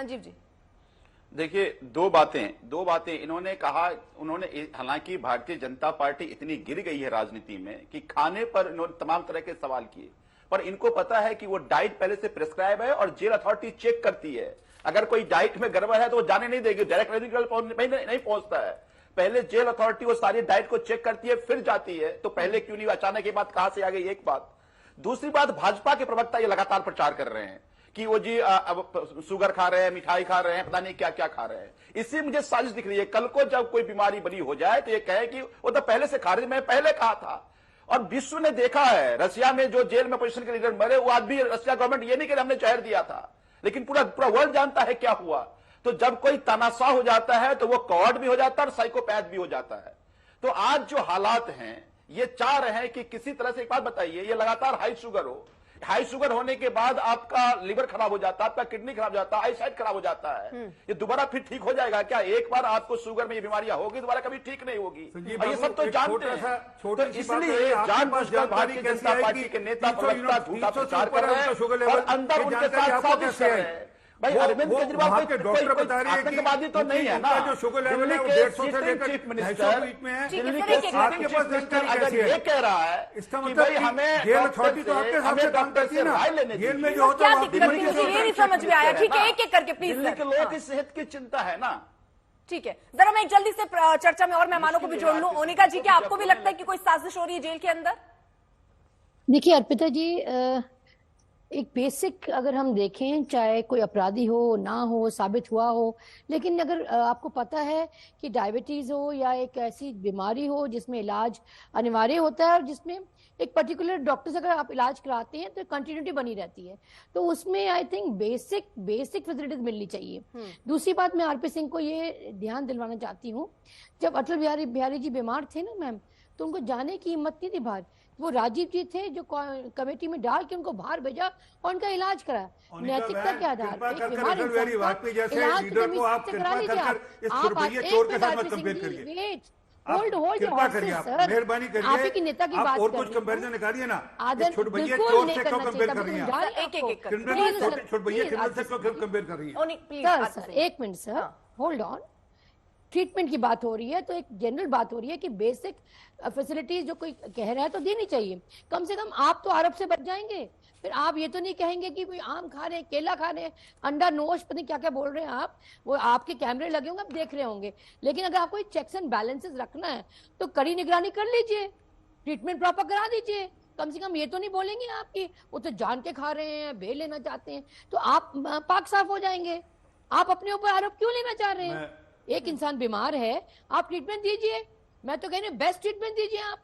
संजीव जी। देखिए, दो बातें इन्होंने कहा। उन्होंने, हालांकि भारतीय जनता पार्टी इतनी गिर गई है राजनीति में कि खाने पर इन्होंने तमाम तरह के सवाल किए, पर इनको पता है कि वो डाइट पहले से प्रिस्क्राइब है और जेल अथॉरिटी चेक करती है। अगर कोई डाइट में गड़बड़ है तो वो जाने नहीं देगी, डायरेक्ट नहीं पहुंचता है। पहले जेल अथॉरिटी वो सारी डाइट को चेक करती है, फिर जाती है। तो पहले क्यों नहीं, अचानक ये बात कहां से आ गई, एक बात। दूसरी बात, भाजपा के प्रवक्ता ये लगातार प्रचार कर रहे हैं कि वो जी अब शुगर खा रहे हैं, मिठाई खा रहे हैं, पता नहीं क्या क्या खा रहे हैं। इससे मुझे साजिश दिख रही है, कल को जब कोई बीमारी बड़ी हो जाए तो ये कहे कि वो तो पहले से खा रहे, मैं पहले कहा था। और विश्व ने देखा है, रशिया में जो जेल में अपोजिशन के लीडर मरे, वो आज भी रशिया गवर्नमेंट ये नहीं कि हमने जहर दिया था, लेकिन पूरा वर्ल्ड जानता है क्या हुआ। तो जब कोई तानाशाह हो जाता है तो वो कॉवर्ड भी हो जाता है और साइकोपैथ भी हो जाता है। तो आज जो हालात हैं, ये चाह रहे हैं कि किसी तरह से, एक बात बताइए, ये लगातार हाई शुगर हो, हाई शुगर होने के बाद आपका लिवर खराब हो जाता है, आपका किडनी खराब हो जाता है, आईसाइट खराब हो जाता है, ये दोबारा फिर ठीक हो जाएगा क्या? एक बार आपको शुगर में ये बीमारियां होगी, दोबारा कभी ठीक नहीं होगी। और ये सब तो जानते हैं। तो इसलिए जानबूझकर भारतीय जनता पार्टी के नेता प्रवक्ता झूठा प्रचार कर रहे हैं और अंदर उनके साथ साजिश कर रहे हैं। भाई, अरविंद केजरीवाल के डॉक्टर बता रहे हैं कि आतंकवादी तो नहीं है ना। जो शुगर लेवल है वो 150 से लेकर 250 बीच में है। दिल्ली के आपके पास जानकारी अगर ये कह रहा है इसका कि मतलब भाई हमें जेल अथॉरिटी तो आपके सामने काम करती है ना, जेल में जो होता है क्या दिक्कत है, मुझे ये नहीं समझ में आया। ठीक है, एक एक करके प्लीज। दिल्ली के लोगों की सेहत की चिंता है ना। ठीक है, जरा मैं जल्दी से चर्चा में और मेहमानों को भी जोड़ लूं। मोनिका जी, क्या आपको भी लगता है कि कोई साजिश हो रही है जेल के अंदर? देखिए अर्पिता जी, एक बेसिक अगर हम देखें, चाहे कोई अपराधी हो ना हो, साबित हुआ हो, लेकिन अगर आपको पता है कि डायबिटीज हो या एक ऐसी बीमारी हो जिसमें इलाज अनिवार्य होता है और जिसमें एक पर्टिकुलर डॉक्टर से अगर आप इलाज कराते हैं तो कंटिन्यूटी बनी रहती है, तो उसमें आई थिंक बेसिक फैसिलिटीज मिलनी चाहिए। दूसरी बात, मैं आरपी सिंह को ये ध्यान दिलवाना चाहती हूँ, जब अटल बिहारी जी बीमार थे ना मैम, तो उनको जाने की हिम्मत नहीं थी बाहर। वो राजीव जी थे जो कमेटी में डाल के उनको बाहर भेजा और उनका इलाज करा, नैतिकता के आधार पर। होल्ड मेहरबानी करिए, आप ही की नेता की बात और कुछ कंपैरिजन निकालिए ना। छोटे भैया चोर से क्यों कंपेयर कर रही हैं? छोटे भैया क्रिमिनल से क्यों कंपेयर कर रही हैं? सर एक minute sir, hold on. Treatment की बात हो रही है तो एक जनरल बात हो रही है कि बेसिक फैसिलिटीज जो कोई कह रहा है तो देनी चाहिए। कम से कम आप तो आरोप से बच जाएंगे। फिर आप ये तो नहीं कहेंगे कि कोई आम खा रहे हैं, केला खा रहे हैं, अंडा नोश, पता नहीं क्या क्या बोल रहे हैं आप, वो आपके कैमरे लगे होंगे, आप देख रहे होंगे। लेकिन अगर आपको चेक्स एंड बैलेंसेस रखना है तो कड़ी निगरानी कर लीजिए, ट्रीटमेंट प्रॉपर करा दीजिए। कम से कम ये तो नहीं बोलेंगे आपकी वो तो जान के खा रहे हैं, बेल लेना चाहते हैं, तो आप पाक साफ हो जाएंगे। आप अपने ऊपर आरोप क्यों लेना चाह रहे हैं? एक इंसान बीमार है, आप ट्रीटमेंट दीजिए। मैं तो कह रही हूँ बेस्ट ट्रीटमेंट दीजिए। आप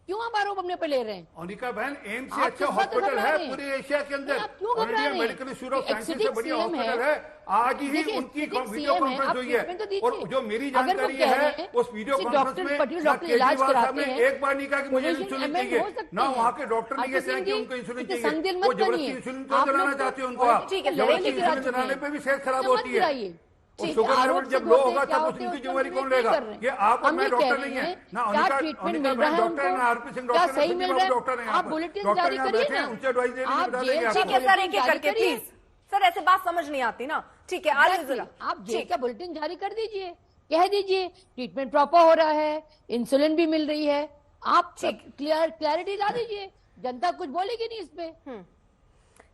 क्यों आप आरोप अपने पे ले रहे हैं? अनिका बहन, एम्स से अच्छा हॉस्पिटल है पूरे एशिया के अंदर, Indian medical institute of sciences से बढ़िया हॉस्पिटल है। आज ही उनकी वीडियो कॉन्फ्रेंस हुई है और जो मेरी जानकारी है उस वीडियो कॉन्फ्रेंस में केजरीवाल साहब ने एक बार नहीं कहा कि मुझे इंसुलिन चाहिए, ना वहाँ के डॉक्टर ने ये कहा कि उनको इंसुलिन चाहिए। वो जबरदस्ती इंसुलिन क्यों चलाना चाहते हैं उनको? आप जबरदस्ती इंसुलिन चलाने पे भी सेहत खराब होती है। शुगर लेवल जब लो होगा तब उसकी जिम्मेवारी कौन लेगा? ये आप और मैं डॉक्टर नहीं है ना। अनिका मैं डॉक्टर है ना, आरपी सिंह डॉक्टर है, डॉक्टर है। आप बुलेटिन जारी करिए ना, उनसे एडवाइस देने की बता देंगे। ठीक है सर, एक एक करके प्लीज। सर ऐसे बात समझ नहीं आती ना। ठीक है, आप जेल का बुलेटिन जारी कर दीजिए, कह दीजिए ट्रीटमेंट प्रॉपर हो रहा है, इंसुलिन भी मिल रही है। आप क्लैरिटी ला दीजिए, जनता कुछ बोलेगी नहीं इस पे।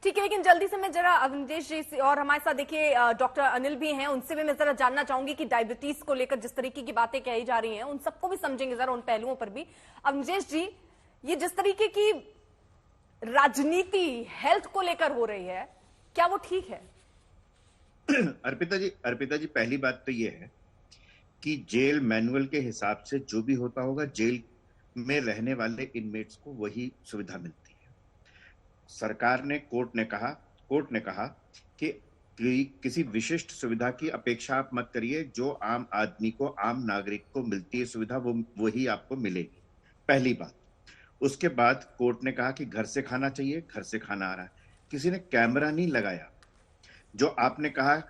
ठीक है, लेकिन जल्दी से मैं जरा अवनीश जी से, और हमारे साथ देखिए डॉक्टर अनिल भी हैं, उनसे भी मैं जरा जानना चाहूंगी कि डायबिटीज को लेकर जिस तरीके की बातें कही जा रही हैं उन सबको भी समझेंगे जरा, उन पहलुओं पर भी। अवनीश जी, ये जिस तरीके की राजनीति हेल्थ को लेकर हो रही है, क्या वो ठीक है? अर्पिता जी पहली बात तो ये है कि जेल मैनुअल के हिसाब से जो भी होता होगा, जेल में रहने वाले इनमेट्स को वही सुविधा मिलती है। सरकार ने, कोर्ट ने कहा कि किसी विशिष्ट सुविधा की अपेक्षा आप मत करिए। जो आम आदमी को, आम नागरिक को मिलती है सुविधा, वो वही आपको मिलेगी, पहली बात। उसके बाद कोर्ट ने कहा कि घर से खाना चाहिए, घर से खाना आ रहा है। किसी ने कैमरा नहीं लगाया। जो आपने कहा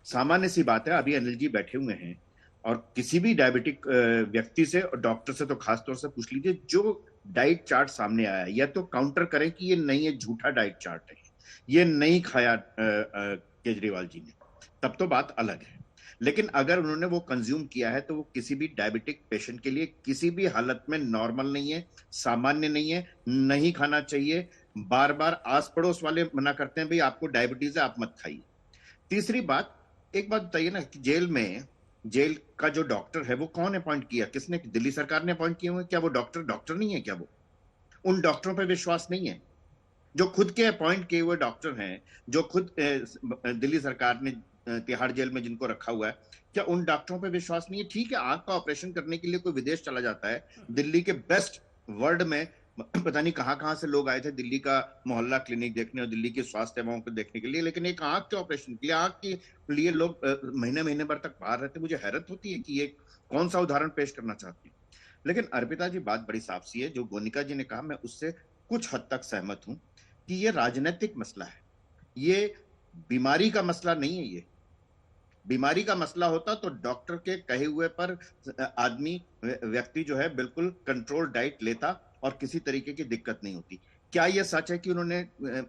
सामान्य सी बात है, अभी अनिल जी बैठे हुए हैं और किसी भी डायबिटिक व्यक्ति से और डॉक्टर से तो खास तौर से पूछ लीजिए, जो डाइट चार्ट सामने आया या तो काउंटर करें कि ये नहीं है, झूठा डाइट चार्ट है, ये नहीं खाया केजरीवाल जी ने। तब तो बात अलग है। लेकिन अगर उन्होंने वो कंज्यूम किया है तो वो किसी भी डायबिटिक पेशेंट के लिए किसी भी हालत में नॉर्मल नहीं है, सामान्य नहीं है, नहीं खाना चाहिए। बार बार आस पड़ोस वाले मना करते हैं भाई आपको डायबिटीज है, आप मत खाइए। तीसरी बात, एक बात बताइए ना कि जेल का जो डॉक्टर है वो कौन अपॉइंट किया, किसने? दिल्ली सरकार ने अपॉइंट किए हुए। क्या वो डॉक्टर नहीं है क्या? वो उन डॉक्टरों पर विश्वास नहीं है जो खुद के अपॉइंट किए हुए डॉक्टर हैं, जो खुद दिल्ली सरकार ने तिहाड़ जेल में जिनको रखा हुआ है, क्या उन डॉक्टरों पे विश्वास नहीं है? ठीक है, आंख का ऑपरेशन करने के लिए कोई विदेश चला जाता है, दिल्ली के बेस्ट वर्ल्ड में पता नहीं कहां से लोग आए थे दिल्ली का मोहल्ला क्लिनिक देखने और दिल्ली की स्वास्थ्य सेवाओं को देखने के लिए, लेकिन एक आंख के ऑपरेशन के लिए, आंख के लिए लोग महीने भर तक बाहर रहते। मुझे हैरत होती है कि ये कौन सा उदाहरण पेश करना चाहती है। लेकिन अर्पिता जी, बात बड़ी साफ सी है, जो गोनिका जी ने कहा मैं उससे कुछ हद तक सहमत हूं कि ये राजनीतिक मसला है, ये बीमारी का मसला नहीं है। ये बीमारी का मसला होता तो डॉक्टर के कहे हुए पर आदमी व्यक्ति जो है बिल्कुल कंट्रोल डाइट लेता और किसी तरीके की दिक्कत नहीं होती। क्या यह सच है कि उन्होंने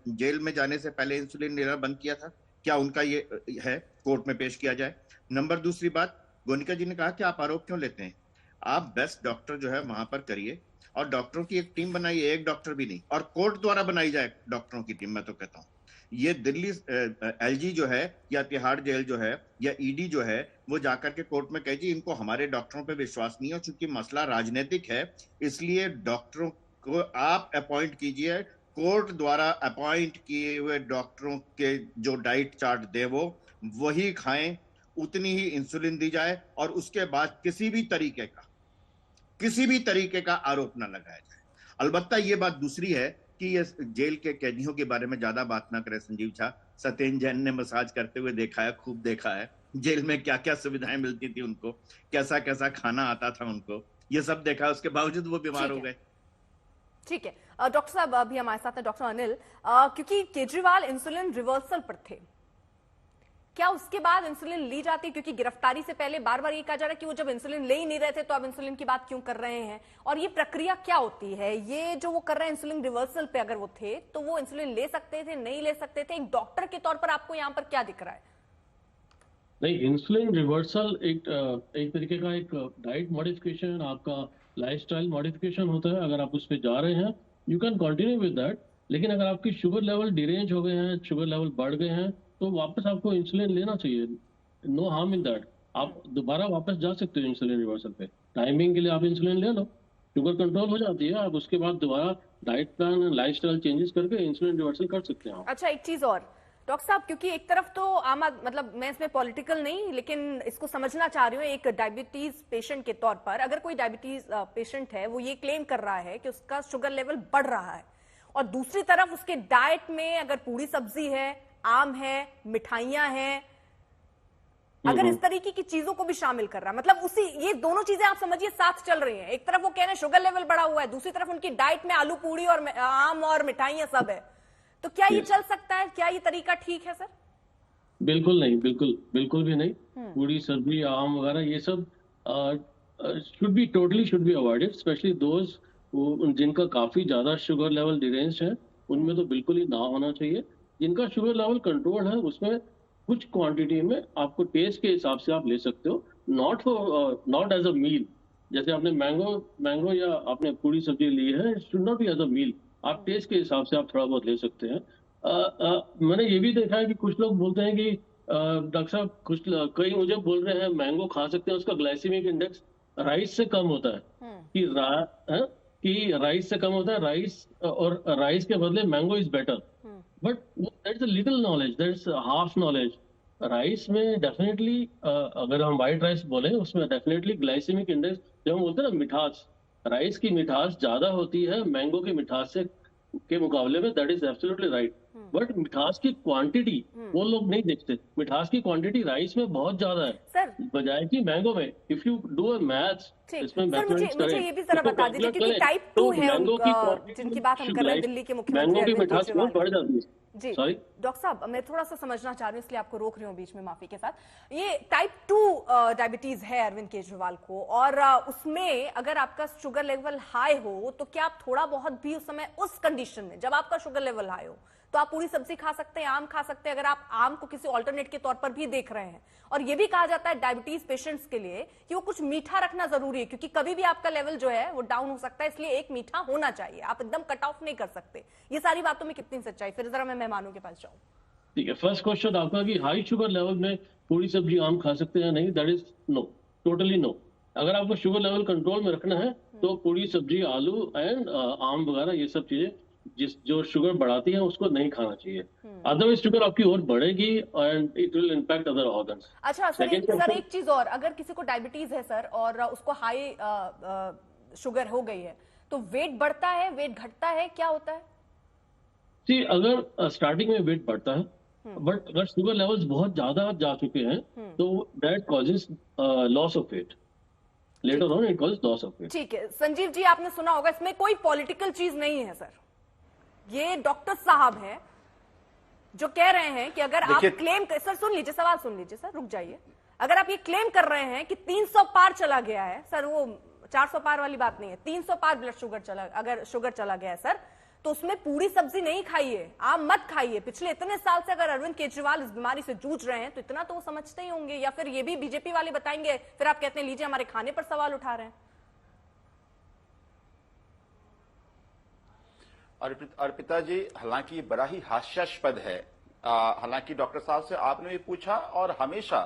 जेल में जाने से पहले इंसुलिन लेना बंद किया था? क्या उनका ये है? कोर्ट में पेश किया जाए। नंबर दूसरी बात, गोनिका जी ने कहा कि आप आरोप क्यों लेते हैं? आप बेस्ट डॉक्टर जो है वहां पर करिए और डॉक्टरों की एक टीम बनाइए, एक डॉक्टर भी नहीं, और कोर्ट द्वारा बनाई जाए डॉक्टरों की टीम। मैं तो कहता हूं ये दिल्ली एलजी जो है या तिहाड़ जेल जो है या ईडी जो है वो जाकर के कोर्ट में कहे जी इनको हमारे डॉक्टरों पे विश्वास नहीं है, चूंकि मसला राजनीतिक है इसलिए डॉक्टरों को आप अपॉइंट कीजिए, कोर्ट द्वारा अपॉइंट किए हुए डॉक्टरों के जो डाइट चार्ट दे वो वही खाएं, उतनी ही इंसुलिन दी जाए और उसके बाद किसी भी तरीके का आरोप न लगाया जाए। अलबत्ता ये बात दूसरी है कि ये जेल के कैदियों के बारे में ज्यादा बात ना करें संजीव झा। सत्येंद्र जैन ने मसाज करते हुए देखा है, खूब देखा है जेल में क्या क्या सुविधाएं मिलती थी उनको, कैसा कैसा खाना आता था उनको, ये सब देखा है, उसके बावजूद वो बीमार हो गए। ठीक है डॉक्टर साहब, अभी हमारे साथ है डॉक्टर अनिल। क्योंकि केजरीवाल इंसुलिन रिवर्सल पर थे, क्या उसके बाद इंसुलिन ली जाती? क्योंकि गिरफ्तारी से पहले बार बार ये कहा जा रहा है कि वो जब इंसुलिन ले ही नहीं रहे थे तो अब इंसुलिन की बात क्यों कर रहे हैं, और ये प्रक्रिया क्या होती है? ये जो वो कर रहे हैं इंसुलिन रिवर्सल पे, अगर वो थे तो वो इंसुलिन ले सकते थे, नहीं ले सकते थे? एक डॉक्टर के तौर पर आपको यहाँ पर क्या दिख रहा है? नहीं, इंसुलिन रिवर्सल एक तरीके का एक डाइट मॉडिफिकेशन, आपका लाइफस्टाइल मॉडिफिकेशन होता है। अगर आप उस पर जा रहे हैं you can continue with that, लेकिन अगर आपकी शुगर लेवल डिरेंज हो गए हैं, शुगर लेवल बढ़ गए हैं, तो वापस आपको इंसुलिन लेना चाहिए। No harm in that. आप दोबारा वापस जा सकते हो इंसुलिन रिवर्सल पे, टाइमिंग के लिए आप इंसुलिन ले लो, शुगर कंट्रोल हो जाती है, आप उसके बाद दोबारा डाइट प्लान लाइफस्टाइल चेंजेस करके इंसुलिन रिवर्सल कर सकते हैं। अच्छा, एक चीज और डॉक्टर साहब, क्योंकि एक तरफ तो मतलब मैं इसमें पॉलिटिकल नहीं लेकिन इसको समझना चाह रही हूँ, एक डायबिटीज पेशेंट के तौर पर अगर कोई डायबिटीज पेशेंट है वो ये क्लेम कर रहा है कि उसका शुगर लेवल बढ़ रहा है, और दूसरी तरफ उसके डाइट में अगर पूरी सब्जी है, आम है, मिठाइयां हैं, अगर इस तरीके की चीजों को भी शामिल कर रहा है, मतलब ये दोनों चीजें आप समझिए साथ चल रही हैं। एक तरफ वो कह रहे हैं शुगर लेवल बढ़ा हुआ है, दूसरी तरफ उनकी डाइट में आलू पूरी और आम और मिठाइयां सब है, तो क्या ये चल सकता है? क्या ये तरीका ठीक है सर? बिल्कुल नहीं, बिल्कुल भी नहीं। पूरी सब्जी, आम वगैरह ये सब should be avoided, specially those जिनका काफी ज्यादा शुगर लेवल डिरेंज है, उनमें तो बिल्कुल ही ना होना चाहिए। जिनका शुगर लेवल कंट्रोल है उसमें कुछ क्वांटिटी में आपको टेस्ट के हिसाब से आप ले सकते हो, नॉट एज अ मील। जैसे आपने मैंगो या आपने पूरी सब्जी ली है, should not be as a meal. आप टेस्ट के हिसाब से आप थोड़ा बहुत ले सकते हैं। मैंने ये भी देखा है कि कुछ लोग बोलते हैं कि डॉक्टर साहब कई मुझे बोल रहे हैं मैंगो खा सकते हैं, उसका ग्लाइसेमिक इंडेक्स राइस से कम होता है, कि राइस से कम होता है, राइस और राइस के बदले mango is better. But that's a little knowledge, that's half knowledge. Rice में डेफिनेटली अगर हम व्हाइट राइस बोले उसमें डेफिनेटली ग्लाइसेमिक इंडेक्स, जब हम बोलते हैं ना मिठास, राइस की मिठास ज्यादा होती है मैंगो की मिठास से के मुकाबले में, that is absolutely right. But मिठास की क्वांटिटी वो लोग नहीं देखते। मिठास की क्वांटिटी राइस में बहुत ज्यादा है सर, बजाय कि मैंगो में। If you do a maths इसमें मैथमेटिक्स करें, मुझे ये भी जरा बता दीजिए, क्योंकि टाइप 2 है जिनकी बात हम कर रहे हैं, दिल्ली के मुख्यमंत्री मैंगो की मिठास बहुत बढ़ जाती है। जी डॉक्टर साहब, मैं थोड़ा सा समझना चाह रही हूँ इसलिए आपको रोक रही हूँ बीच में, माफी के साथ। ये टाइप 2 डायबिटीज है अरविंद केजरीवाल को, और उसमें अगर आपका शुगर लेवल हाई हो तो क्या आप थोड़ा बहुत भी उस समय उस कंडीशन में जब आपका शुगर लेवल हाई हो तो आप पूरी सब्जी खा सकते हैं, आम खा सकते हैं, अगर आप आम को किसी ऑल्टरनेट के तौर पर भी देख रहे हैं। और ये भी कहा जाता है डायबिटीज पेशेंट्स के लिए कि वो कुछ मीठा रखना जरूरी है, क्योंकि कभी भी आपका लेवल जो है वो डाउन हो सकता है, इसलिए एक मीठा होना चाहिए, आप एकदम कट ऑफ नहीं कर सकते। ये सारी बातों में कितनी सच्चाई? फिर जरा मैं मेहमानों के पास जाऊं। ठीक है, फर्स्ट क्वेश्चन आपका कि हाई शुगर लेवल में पूरी सब्जी आम खा सकते हैं नहीं, that is no, totally no. अगर आपको शुगर लेवल कंट्रोल में रखना है तो पूरी सब्जी, आलू एंड आम वगैरह ये सब चीजें जो शुगर बढ़ाती है उसको नहीं खाना चाहिए, अदरवाइज शुगर आपकी और बढ़ेगी and it will impact other organs. अच्छा सर, एक चीज और, अगर किसी को डायबिटीज है सर और उसको हाई शुगर हो गई है तो वेट बढ़ता है, वेट घटता है, क्या होता है? जी, अगर स्टार्टिंग में वेट बढ़ता है बट अगर शुगर लेवल्स बहुत ज्यादा जा चुके हैं तो that causes loss of weight, later on it causes loss of weight. ठीक है संजीव जी, आपने सुना होगा, इसमें कोई पॉलिटिकल चीज नहीं है सर। ये डॉक्टर साहब हैं जो कह रहे हैं कि अगर आप क्लेम सर सुन लीजिए, सवाल सुन लीजिए सर, रुक जाइए। अगर आप ये क्लेम कर रहे हैं कि 300 पार चला गया है सर, वो 400 पार वाली बात नहीं है, 300 पार ब्लड शुगर चला, अगर शुगर चला गया है सर तो उसमें पूरी सब्जी नहीं खाइए, आम मत खाइए। पिछले इतने साल से अगर अरविंद केजरीवाल इस बीमारी से जूझ रहे हैं तो इतना तो वो समझते ही होंगे, या फिर ये भी बीजेपी वाले बताएंगे, फिर आप कहते हैं लीजिए हमारे खाने पर सवाल उठा रहे हैं। अर्पिता जी, हालांकि ये बड़ा ही हास्यास्पद है। हालांकि डॉक्टर साहब से आपने भी पूछा और हमेशा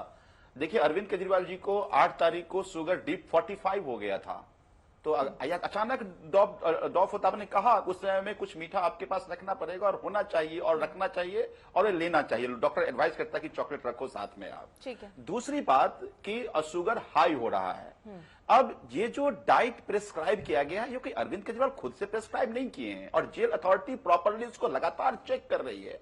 देखिए अरविंद केजरीवाल जी को 8 तारीख को शुगर डीप 45 हो गया था, तो अचानक डॉफ होता, आपने कहा उस समय में कुछ मीठा आपके पास रखना पड़ेगा और होना चाहिए और रखना चाहिए और लेना चाहिए। डॉक्टर एडवाइस करता है कि चॉकलेट रखो साथ में आप। ठीक है। दूसरी बात कि शुगर हाई हो रहा है, अब ये जो डाइट प्रिस्क्राइब किया गया है, ये कि अरविंद केजरीवाल खुद से प्रिस्क्राइब नहीं किए हैं और जेल अथॉरिटी प्रॉपरली इसको लगातार चेक कर रही है।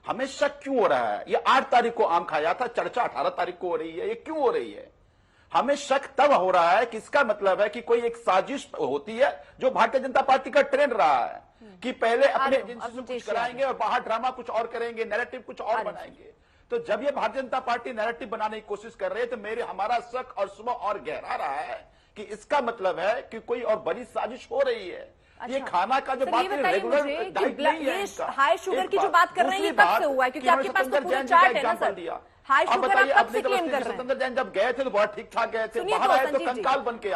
हमें शक क्यों हो रहा है? ये 8 तारीख को आम खाया था, चर्चा 18 तारीख को हो रही है, ये क्यों हो रही है? हमें शक तब हो रहा है कि इसका मतलब है कि कोई एक साजिश होती है जो भारतीय जनता पार्टी का ट्रेंड रहा है कि पहले अपने एजेंसी से कुछ कराएंगे और बाहर ड्रामा कुछ और करेंगे, नैरेटिव कुछ और बनाएंगे। तो जब ये भारतीय जनता पार्टी नैरेटिव बनाने की कोशिश कर रही है तो हमारा शक और सुबह और गहरा रहा है कि इसका मतलब है कि कोई और बड़ी साजिश हो रही है। अच्छा। ये खाना का जो बात है रेगुलर डाइट नहीं है, हाई शुगर की जो बात कर रहे हैं ये कब से हुआ है? क्योंकि आपके पास तो पूरा चार्ट है ना सर। हाई शुगर आप कब से क्लेम कर रहे हैं? सत्येंद्र जैन जब गए थे तो बहुत ठीक ठाक गए थे, बाहर आए तो कंकाल बन के आए।